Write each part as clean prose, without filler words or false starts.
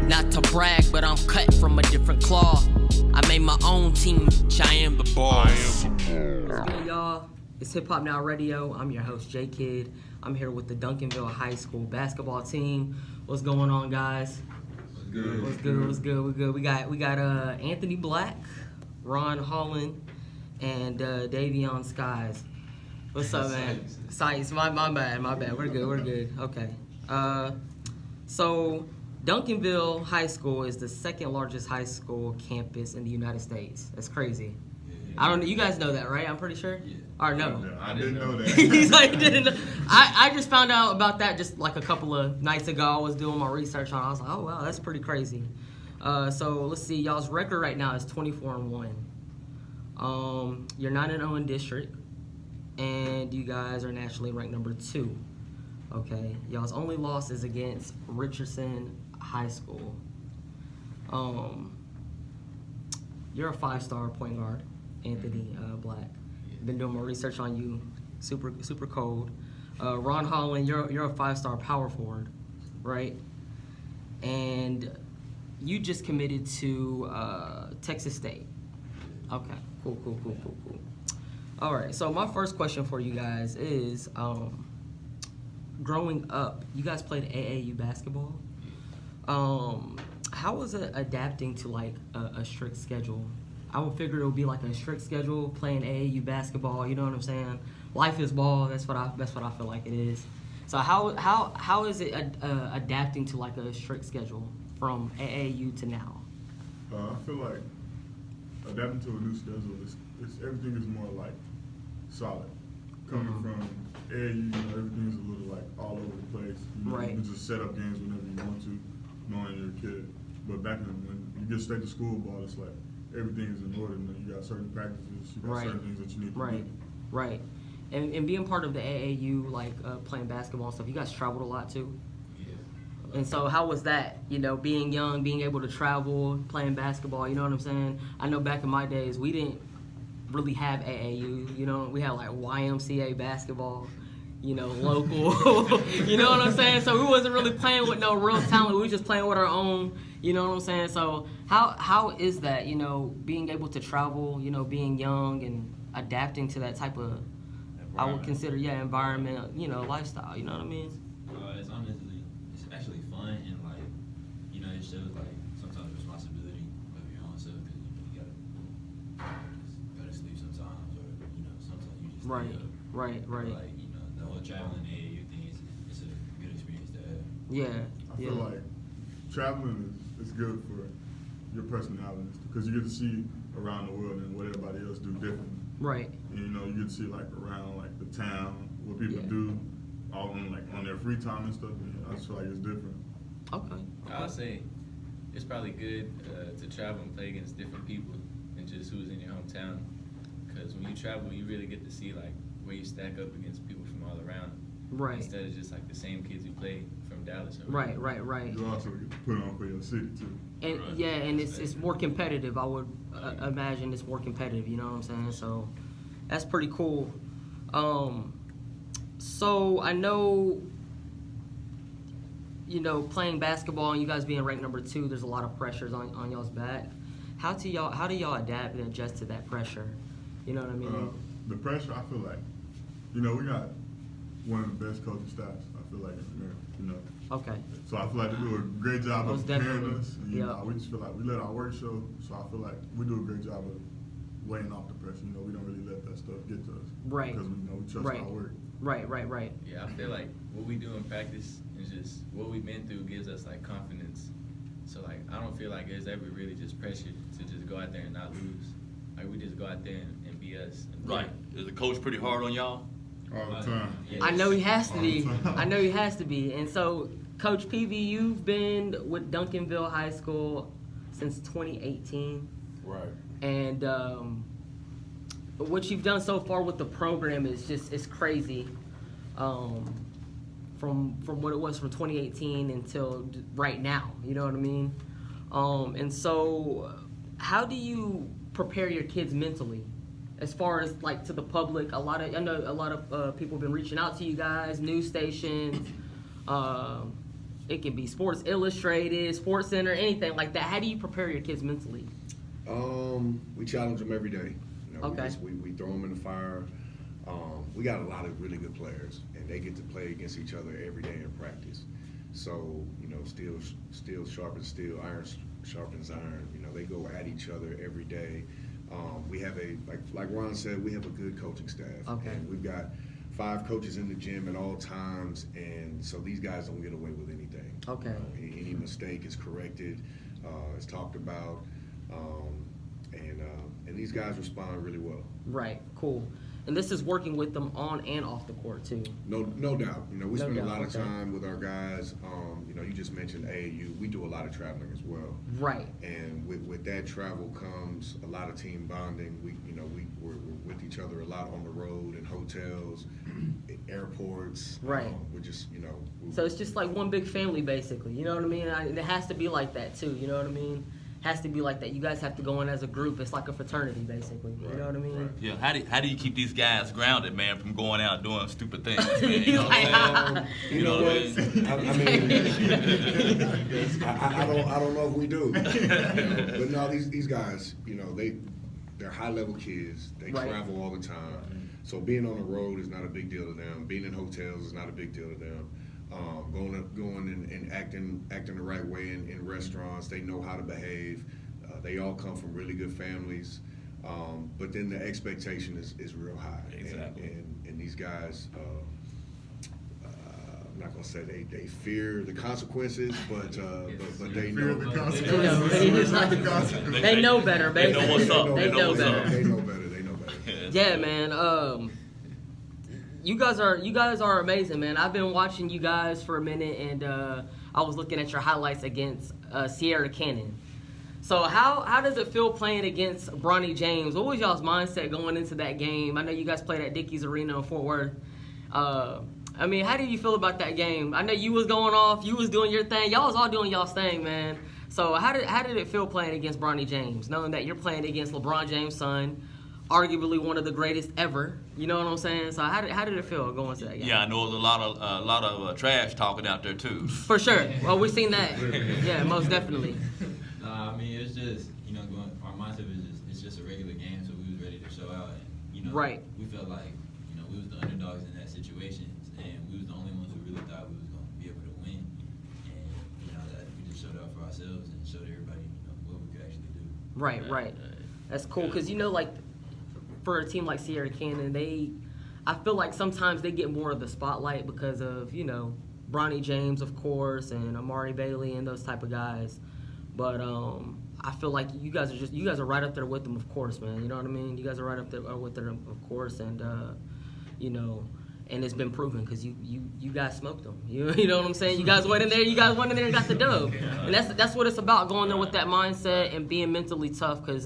Not to brag, but I'm cut from a different cloth. I made my own team, I am the boss. What's good, y'all? It's Hip Hop Now Radio. I'm your host, Jaykid. I'm here with the Duncanville High School basketball team. What's going on, guys? What's good? We got Anthony Black, Ron Holland, and Davion Sykes. What's up, man? Sykes. My bad. We're good. Okay. So Duncanville High School is the second largest high school campus in the United States. That's crazy. I don't know. You guys know that, right? I'm pretty sure. Yeah. Or no? I didn't know that. He's like, didn't know. I just found out about that just like a couple of nights ago. I was doing my research on it. I was like, oh wow, that's pretty crazy. So let's see. Y'all's record right now is 24-1. You're 9-0 in district, and you guys are nationally ranked number 2. Okay. Y'all's only loss is against Richardson High School. You're a 5-star point guard, Anthony Black. Been doing my research on you, super cold. Ron Holland, you're a 5-star power forward, right? And you just committed to Texas State. Okay, cool. All right, so my first question for you guys is, growing up, you guys played AAU basketball. How was it adapting to like a strict schedule? I would figure it would be like a strict schedule, playing AAU basketball. You know what I'm saying? Life is ball. That's what I feel like it is. So how is it adapting to like a strict schedule from AAU to now? I feel like adapting to a new schedule is everything is more like solid. Coming from AAU, everything is a little like all over the place. Right. You can just set up games whenever you want to, knowing you're a kid. But back when you get straight to school ball, it's like everything is in order. You got certain practices, you got certain things that you need to do. Right. And being part of the AAU, like playing basketball and stuff, you guys traveled a lot too? Yeah. And so how was that, being young, being able to travel, playing basketball, you know what I'm saying? I know back in my days, we didn't really have AAU, we had like YMCA basketball, local, you know what I'm saying? So we wasn't really playing with no real talent, we were just playing with our own, you know what I'm saying? So how is that, being able to travel, being young and adapting to that type of, I would consider, environment, lifestyle, you know what I mean? It's actually fun and like, it shows like sometimes responsibility of your own self because you gotta sleep sometimes or sometimes you just Right. But, like the whole traveling AAU thing it's a good experience to have. Yeah. I feel like traveling is good for your personality because you get to see around the world and what everybody else do differently. Right. And, you get to see like around like the town, what people do, all on their free time and stuff. And I just feel like it's different. Okay. I'll say it's probably good to travel and play against different people and just who's in your hometown. Because when you travel, you really get to see like where you stack up against people from all around. Right. Instead of just like the same kids who play from Dallas. Or Right. You also get to put on for your city too. And and it's more competitive. I would imagine it's more competitive. You know what I'm saying? So that's pretty cool. So I know, playing basketball and you guys being ranked number 2, there's a lot of pressures on y'all's back. How do y'all adapt and adjust to that pressure? You know what I mean? The pressure, I feel like, we got one of the best coaching staffs. I feel like in America. Okay. So I feel like they do a great job of preparing us. And, Yeah. We just feel like we let our work show. So I feel like we do a great job of weighing off the pressure. We don't really let that stuff get to us. Right. Because we trust our work. Right. Yeah, I feel like what we do in practice is just what we've been through gives us like confidence. So like I don't feel like there's ever really just pressure to just go out there and not lose. Like we just go out there and be us. And Right. Is the coach pretty hard on y'all? All the time. Yes. I know he has to be. And so, Coach Peavy, you've been with Duncanville High School since 2018. Right. And what you've done so far with the program is it's crazy. From what it was from 2018 until right now, you know what I mean? And so, how do you prepare your kids mentally? As far as like to the public, I know a lot of people have been reaching out to you guys, news stations, it can be Sports Illustrated, Sports Center, anything like that. How do you prepare your kids mentally? We challenge them every day. You know, Okay. we throw them in the fire. We got a lot of really good players, and they get to play against each other every day in practice. So, you know, steel sharpens steel, iron sharpens iron. You know, they go at each other every day. We have like Ron said, we have a good coaching staff. Okay. And we've got 5 coaches in the gym at all times, and so these guys don't get away with anything. Okay. Any mistake is corrected, is talked about, and these guys respond really well. Right, cool. And this is working with them on and off the court too. No doubt. You know, we No spend a doubt, lot of okay. time with our guys. You know, you just mentioned AAU. We do a lot of traveling as well. Right. And with that travel comes a lot of team bonding. We're with each other a lot on the road, in hotels, in airports. Right. We're just, you know. So it's just like one big family, basically. You know what I mean? And it has to be like that too. You know what I mean? Has to be like that. You guys have to go in as a group. It's like a fraternity, basically. You know what I mean? Right. Yeah, how do you keep these guys grounded, man, from going out and doing stupid things, man? You know what I'm saying? You know what? I mean, I don't know if we do. You know, but no, these guys, you know, they're high level kids. They Right. travel all the time. So being on the road is not a big deal to them. Being in hotels is not a big deal to them. Going and acting the right way in restaurants. They know how to behave. They all come from really good families. But then the expectation is real high. Exactly. And these guys, I'm not gonna say they fear the consequences, but they Fear know. the They consequences. know. Not the consequences. They know better, They basically. know what's up. They know what's up. better. They know better. They know better. Yeah, man. You guys are amazing, man. I've been watching you guys for a minute, and I was looking at your highlights against Sierra Canyon. So how does it feel playing against Bronny James? What was y'all's mindset going into that game? I know you guys played at Dickies Arena in Fort Worth. I mean, how did you feel about that game? I know you was going off, you was doing your thing. Y'all was all doing y'all's thing, man. So how did it feel playing against Bronny James, knowing that you're playing against LeBron James' son, arguably one of the greatest ever? You know what I'm saying? So how did it feel going to that game? Yeah, I know there's a lot of trash talking out there too. For sure. Well, we've seen that. Yeah, most definitely. Nah, I mean, it's just, you know, our mindset is it's just a regular game, so we was ready to show out. And, you know, Right. we felt like, you know, we was the underdogs in that situation, and we was the only ones who really thought we was going to be able to win. And, you know, that we just showed out for ourselves and showed everybody, you know, what we could actually do. Right. That's cool, because, you know, like, for a team like Sierra Canyon, I feel like sometimes they get more of the spotlight because of, you know, Bronny James, of course, and Amari Bailey and those type of guys. But I feel like you guys are right up there with them, of course, man. You know what I mean? You guys are right up there with them, of course, and you know, and it's been proven because you guys smoked them. You know what I'm saying? You guys went in there and got the dub, and that's what it's about, going there with that mindset and being mentally tough, because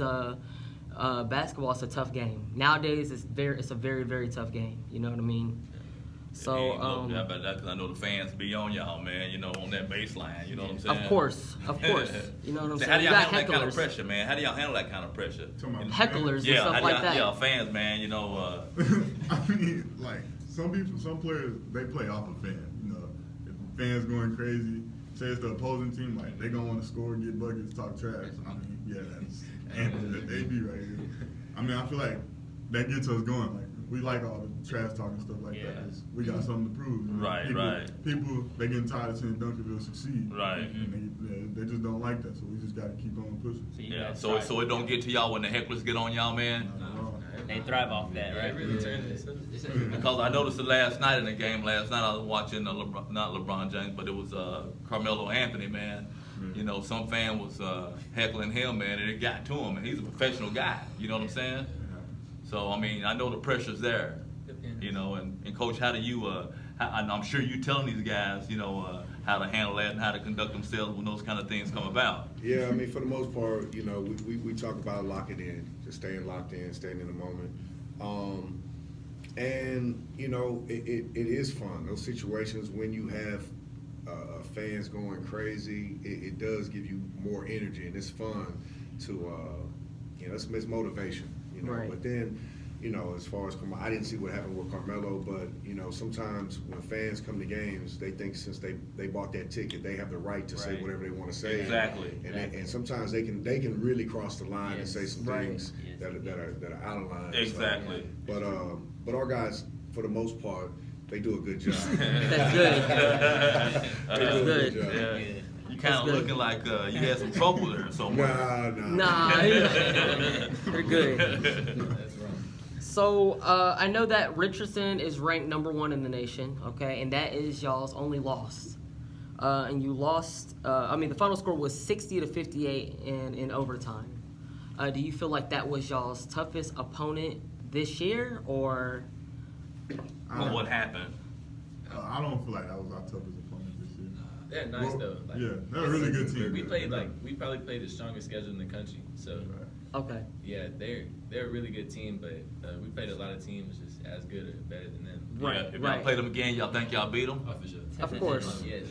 basketball is a tough game nowadays. It's a very, very tough game. You know what I mean? So Yeah, about that, because I know the fans be on y'all, man. You know, on that baseline. You know what I'm saying? of course. You know what I'm So saying? how do You y'all got handle that kind of hecklers. pressure, man? How do y'all handle that kind of pressure? Talking about Hecklers and Yeah, stuff how do like y'all, that. yeah, fans, man. You know, I mean, like, some players, they play off a fan. You know, if the fans going crazy, say it's the opposing team, like, they gonna want to score, get buckets, talk trash. I mean, yeah, that's AB right here. I mean, I feel like that gets us going. Like, we like all the trash talking stuff like that. 'Cause we got something to prove. You know? Right, right. People, they getting tired of seeing Duncanville succeed. Right. And they just don't like that. So we just got to keep on pushing. yeah. So it don't get to y'all when the hecklers get on y'all, man. Not at all. They thrive off that, It right? really turned it. Because I noticed it last night in the game. Last night I was watching not LeBron James, but it was Carmelo Anthony, man. You know, some fan was heckling him, man, and it got to him. And he's a professional guy. You know what I'm saying? So I mean, I know the pressure's there. You know, and Coach, how do you? I'm sure you telling these guys, you know, how to handle that and how to conduct themselves when those kind of things come about. Yeah, I mean, for the most part, you know, we talk about locking in, just staying locked in, staying in the moment. And, you know, it is fun. Those situations when you have fans going crazy, it does give you more energy, and it's fun to, you know, it's motivation, you know. Right. But then you know, as far as I didn't see what happened with Carmelo, but you know, sometimes when fans come to games, they think since they bought that ticket, they have the right to say Right. whatever they want to say. Exactly. And sometimes they can really cross the line and say some Right. things that are out of line. Exactly. So, but our guys, for the most part, they do a good job. That's good. They do a good. job. Yeah. You kind of good. looking like you had some trouble there somewhere. Nah. They're good. That's wrong. So I know that Richardson is ranked #1 in the nation, okay, and that is y'all's only loss. And you lost. The final score was 60-58 in overtime. Do you feel like that was y'all's toughest opponent this year, or? Well, what happened? I don't feel like that was our toughest opponent this year. They're nice Well, though. Like, yeah, they're a really good team. We probably played the strongest schedule in the country. So Okay. yeah, they're a really good team, but we played a lot of teams just as good or better than them. Right, Yeah, if y'all right. play them again, y'all think y'all beat them? Oh, for sure. Of course. Yes.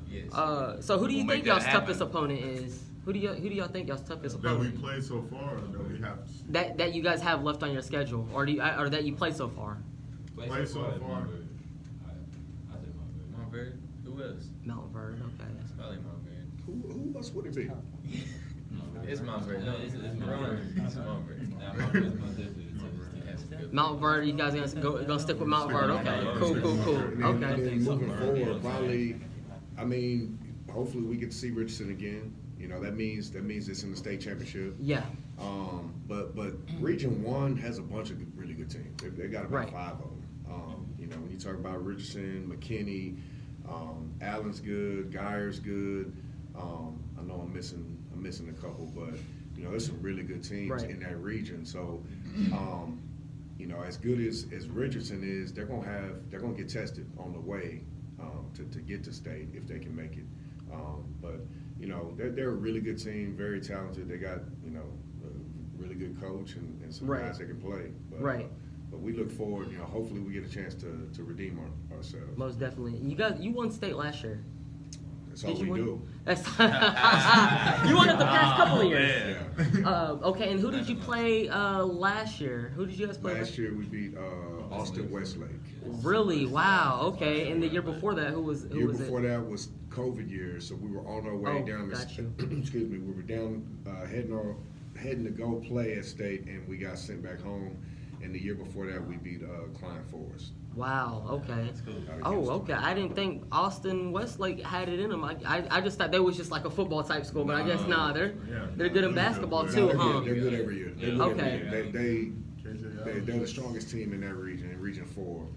Yes. So who do you We'll think make that y'all's toughest happen. opponent is? Who do y'all think y'all's toughest That we opponent? played so far, or that we have That you guys have left on your schedule, or that you play so far? Play so far. I think Montverde. Montverde. Who else? Mount Verde. Okay. It's probably Montverde. Who else would it be? It's Montverde. No, it's Montverde. It's Montverde. Nah, Montverde's most definitely the toughest team. That's good. Mount Verde. You guys gonna stick with Mount Verde? Okay. Cool. And then Okay. moving forward, probably, hopefully we get to see Richardson again. You know, that means it's in the state championship. Yeah. But Region 1 has a bunch of really good teams. They got about Right. 5 of them. You know, when you talk about Richardson, McKinney, Allen's good, Geyer's good. I know I'm missing a couple, but you know, there's some really good teams Right. in that region. So, you know, as good as Richardson is, they're gonna get tested on the way to get to state if they can make it. But you know, they're a really good team, very talented. They got, you know, a really good coach and some Right. guys that can play. But, Right. But we look forward, you know, hopefully we get a chance to redeem ourselves. Most definitely. You won state last year. That's all Did you we win? do. That's you won it the past couple of years. Man. Okay, and who did you play last year? Who did you guys play Last year we beat Austin Westlake. Really? Wow. Okay. And the year before that, who was The year it? before that was COVID year, so we were on our way Oh, down. got you. Excuse me, we were down heading to go play at state, and we got sent back home. And the year before that, we beat Klein Forest. Wow. Okay. That's cool. Oh, okay. I didn't think Austin Westlake had it in them. I just thought they was just like a football type school, but I guess they're good in basketball Yeah, too, They're huh? good. They're good every year. They're good Okay. every year. KJ They're the strongest team in that region, in Region 4.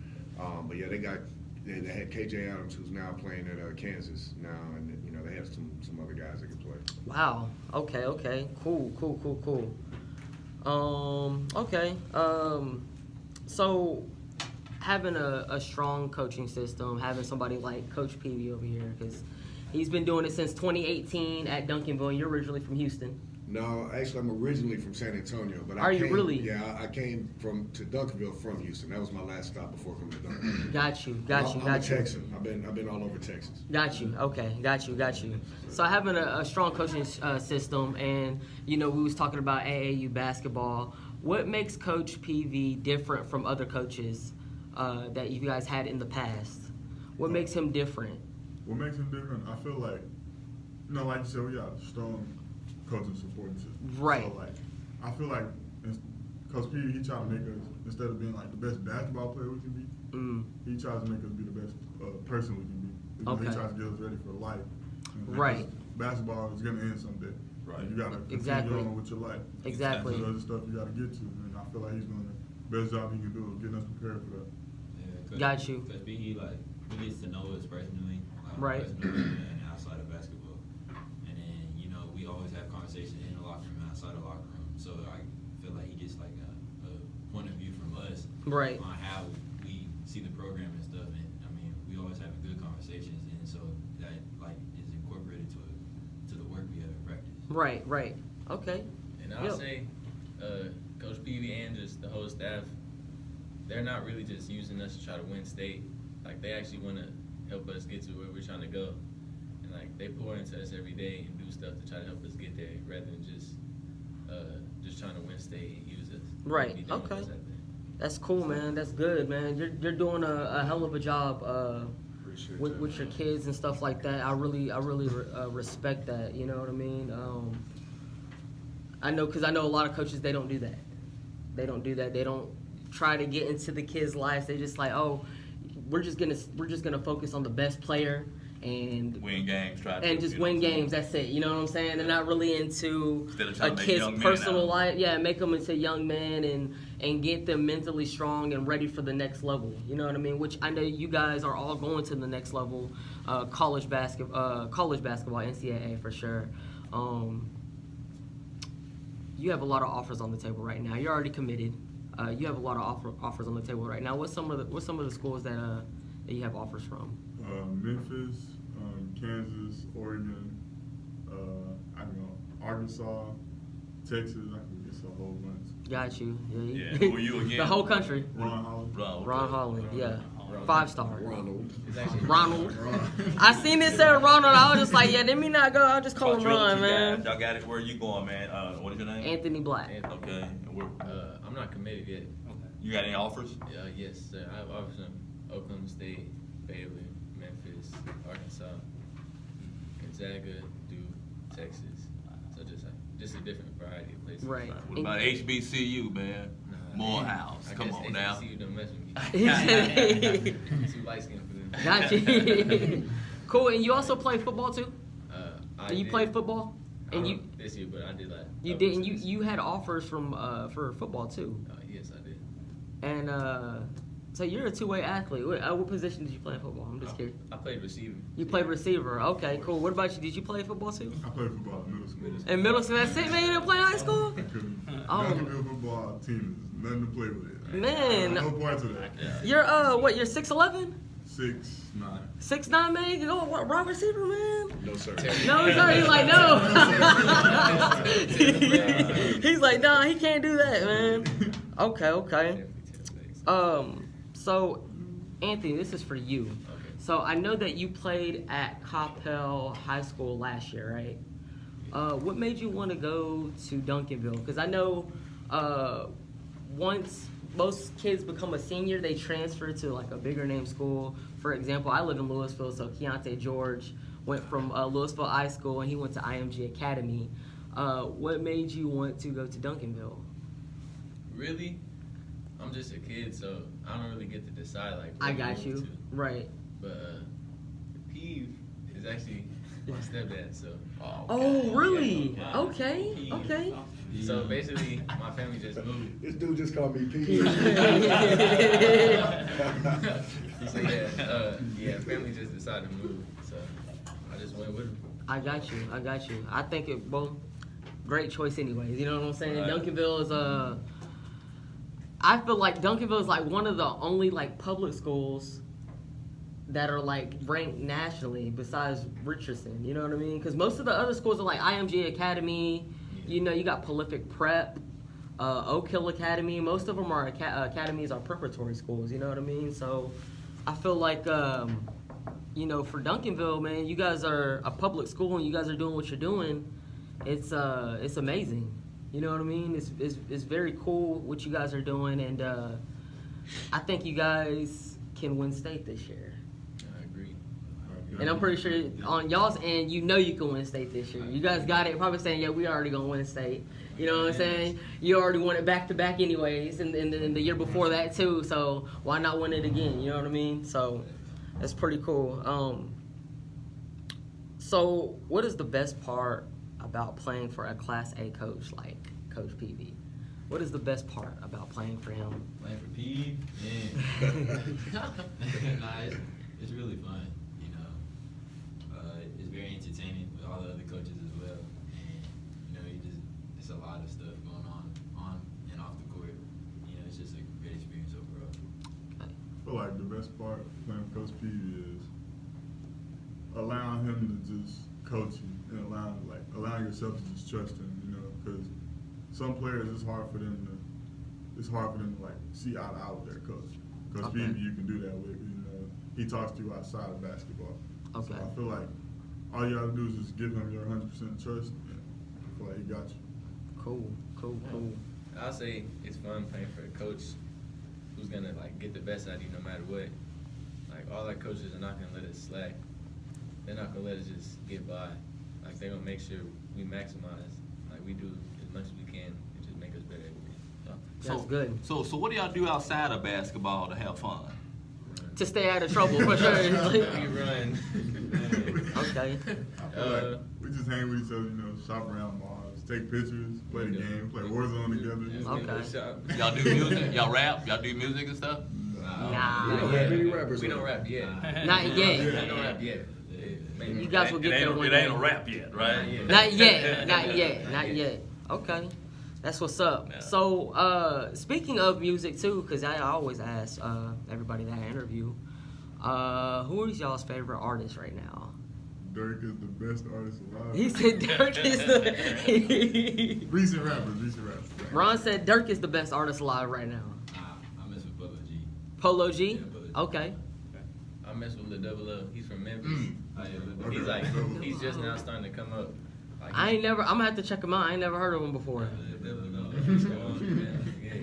But yeah, they had KJ Adams, who's now playing at Kansas now, and you know they have some other guys that can play. Wow. Okay. Cool. Okay. So having a strong coaching system, having somebody like Coach Peavy over here, because he's been doing it since 2018 at Duncanville, and you're originally from Houston. No, actually, I'm originally from San Antonio, but Are you really? Yeah, I came to Duncanville from Houston. That was my last stop before coming to Duncanville. Got you. I'm a Texan. I've been all over Texas. Got you. Okay. Got you. So having a strong coaching system, and you know, we was talking about AAU basketball. What makes Coach Peavy different from other coaches that you guys had in the past? What makes him different? What makes him different? I feel like, you know, like you said, we got a strong coaching supporting system. Right. So, like, I feel like Coach Peavy, he tried to make us, instead of being like the best basketball player we can be, he tries to make us be the best person we can be. Because Okay. He tries to get us ready for life. You know, Right. because basketball is going to end someday. Right. And you got to Exactly. continue on with your life. Exactly. There's other stuff you got to get to. And I feel like he's doing the best job he can do of getting us prepared for that. Yeah, Got you. Because he gets to know us personally, Right. personally and outside of basketball. And then, you know, we always have conversations in the locker room and outside the locker room. So I feel like he gets like a point of view from us Right. on how we see the program and stuff. And I mean, we always have good conversations, and so that like is incorporated to the work we have in practice. Right. Okay. And I'll Yep. say, Coach Peavy and just the whole staff, they're not really just using us to try to win state. Like, they actually want to help us get to where we're trying to go. And, like, they pour into us every day and do stuff to try to help us get there rather than just just trying to win state and use us. Right, Be done with okay. us, I think. That's cool, man. That's good, man. You're doing a hell of a job Appreciate with, that, with your man. kids and stuff like that. I really respect that. You know what I mean? I know, because I know a lot of coaches, they don't do that. They don't do that. They don't try to get into the kids' lives. They just like, oh, we're just gonna focus on the best player and Win games, try to and just you know win what I'm saying? games. That's it. You know what I'm saying? They're not really into Instead of a trying to make kid's young men personal out. life. Yeah, make them into young men and get them mentally strong and ready for the next level. You know what I mean? Which I know you guys are all going to the next level, college basketball, NCAA for sure. You have a lot of offers on the table right now. You're already committed. You have a lot of offers on the table right now. What's some of the schools that you have offers from? Memphis, Kansas, Oregon, I don't know, Arkansas, Texas. I can get a whole bunch. Got you. Yeah, who are you again? The whole country. Ron Holland. Ron Holland, yeah. 5-star. Ronald. It's actually Ronald. I seen it said Ronald. I was just like, yeah, let me not go. I'll just call Talk him to your Ron, two man. guys. Y'all got it. Where are you going, man? What is your name? Anthony Black. Okay. And where, I'm not committed yet. you got any offers? Yes, sir. I have offers from Oklahoma State, Baylor, Memphis, Arkansas, Gonzaga, Duke, Texas. So just a different variety of places. Right. What about HBCU, man? Morehouse. I Come guess on now. HBCU don't mess with me. I'm too light skinned for them. Got you. Cool. And you also play football too? You did. play football? I And don't you know this year, but I did like. you did and you had offers from for football too. Yes, I did. And so you're a two-way athlete. What position did you play in football? I'm just curious. I played receiver. You played receiver. Okay, cool. What about you? Did you play football too? I played football in middle school. In middle school, that's it, man. You didn't play in high school? I couldn't. Oh. Duncanville football team is nothing to play with. Man. No parts of that. You're what? You're 6'11"? 6'9". 6'9", man. You go wide receiver, man. No, sir. No, sir. He's like, no. He's like, nah, he can't do that, man. Okay. So, Anthony, this is for you. Okay. So I know that you played at Coppell High School last year, right? What made you want to go to Duncanville? Because I know once most kids become a senior, they transfer to like a bigger name school. For example, I live in Louisville, so Keontae George went from Louisville High School and he went to IMG Academy. What made you want to go to Duncanville? Really? I'm just a kid, so I don't really get to decide like. I where to got move you. to. Right. But Peavy is actually my stepdad, so. Oh, really? Yeah. Okay. So basically, my family just moved. This dude just called me P. So family just decided to move. So I just went with them. I got you. I think it both great choice anyways. You know what I'm saying? Right. Duncanville is I feel like Duncanville is like one of the only like public schools that are like ranked nationally besides Richardson. You know what I mean? Because most of the other schools are like IMG Academy. You know, you got Prolific Prep, Oak Hill Academy. Most of them are academies are preparatory schools. You know what I mean? So I feel like you know, for Duncanville, man, you guys are a public school and you guys are doing what you're doing. It's amazing. You know what I mean? It's very cool what you guys are doing, and I think you guys can win state this year. I agree. And I'm pretty sure on y'all's end, you know you can win state this year. You guys got it. Probably saying, yeah, we already gonna win state. You know what I'm saying? You already won it back to back anyways, and the year before that too. So why not win it again? You know what I mean? So that's pretty cool. So what is the best part about playing for a Class A coach like Coach Peavy? What is the best part about playing for him? Playing for Peavy, man. It's really fun. You know, it's very entertaining with all the other coaches as well. And you know, it's a lot of stuff going on and off the court. You know, it's just a great experience overall. I feel like the best part of playing for Coach Peavy is allowing him to just coach you and allowing yourself to just trust him. You know, because some players it's hard for them to like see eye to eye with their coach. Coach Okay. Peavy, you can do that with. You know, he talks to you outside of basketball. Okay. So I feel like all you gotta do is just give him your 100% trust. And I feel like he got you. Cool. I'll say it's fun playing for a coach who's gonna like get the best out of you no matter what. Like all our coaches are not gonna let us slack. They're not gonna let us just get by. Like they're gonna make sure we maximize. Like we do as much as we can and just make us better every day. That's good. So what do y'all do outside of basketball to have fun? To stay out of trouble, for sure. We run. Okay. I feel like we just hang with each other, shop around malls, take pictures, play the game, play Warzone together. Okay. Y'all do music? Y'all rap? Y'all do music and stuff? Nah. We don't have any rappers. We don't rap yet. Not yet. We don't rap yet. You guys will get there one It day. ain't a rap yet, right? Not yet. Okay. That's what's up. Yeah. So, speaking of music too, because I always ask everybody that I interview, who is y'all's favorite artist right now? Dirk is the best artist alive. He said Dirk is the... Recent rappers. Ron said Dirk is the best artist alive right now. I mess with Polo G. Polo G? Yeah, Polo G. Okay. I mess with Lil Double L. He's from Memphis. Oh, yeah, Lil He's Okay. like, he's just now starting to come up. Like, I'm gonna have to check him out. I ain't never heard of him before.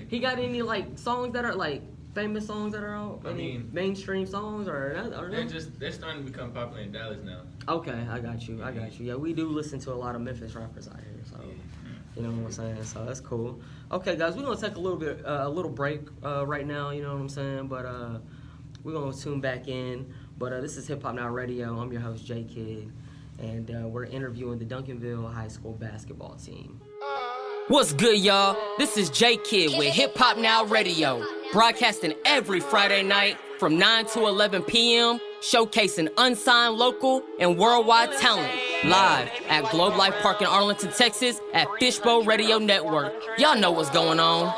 He got any like songs that are like famous songs that are out? I Any mean- mainstream songs or They're starting to become popular in Dallas now. Okay, I got you. Yeah, we do listen to a lot of Memphis rappers out here, so you know what I'm saying. So that's cool. Okay, guys, we're gonna take a little break right now. You know what I'm saying, but we're gonna tune back in. But this is Hip Hop Now Radio. I'm your host Jaykid, and we're interviewing the Duncanville High School basketball team. What's good, y'all? This is Jaykid with Hip Hop Now Radio, broadcasting every Friday night from 9 to 11 p.m., showcasing unsigned local and worldwide talent, live at Globe Life Park in Arlington, Texas, at Fishbowl Radio Network. Y'all know what's going on.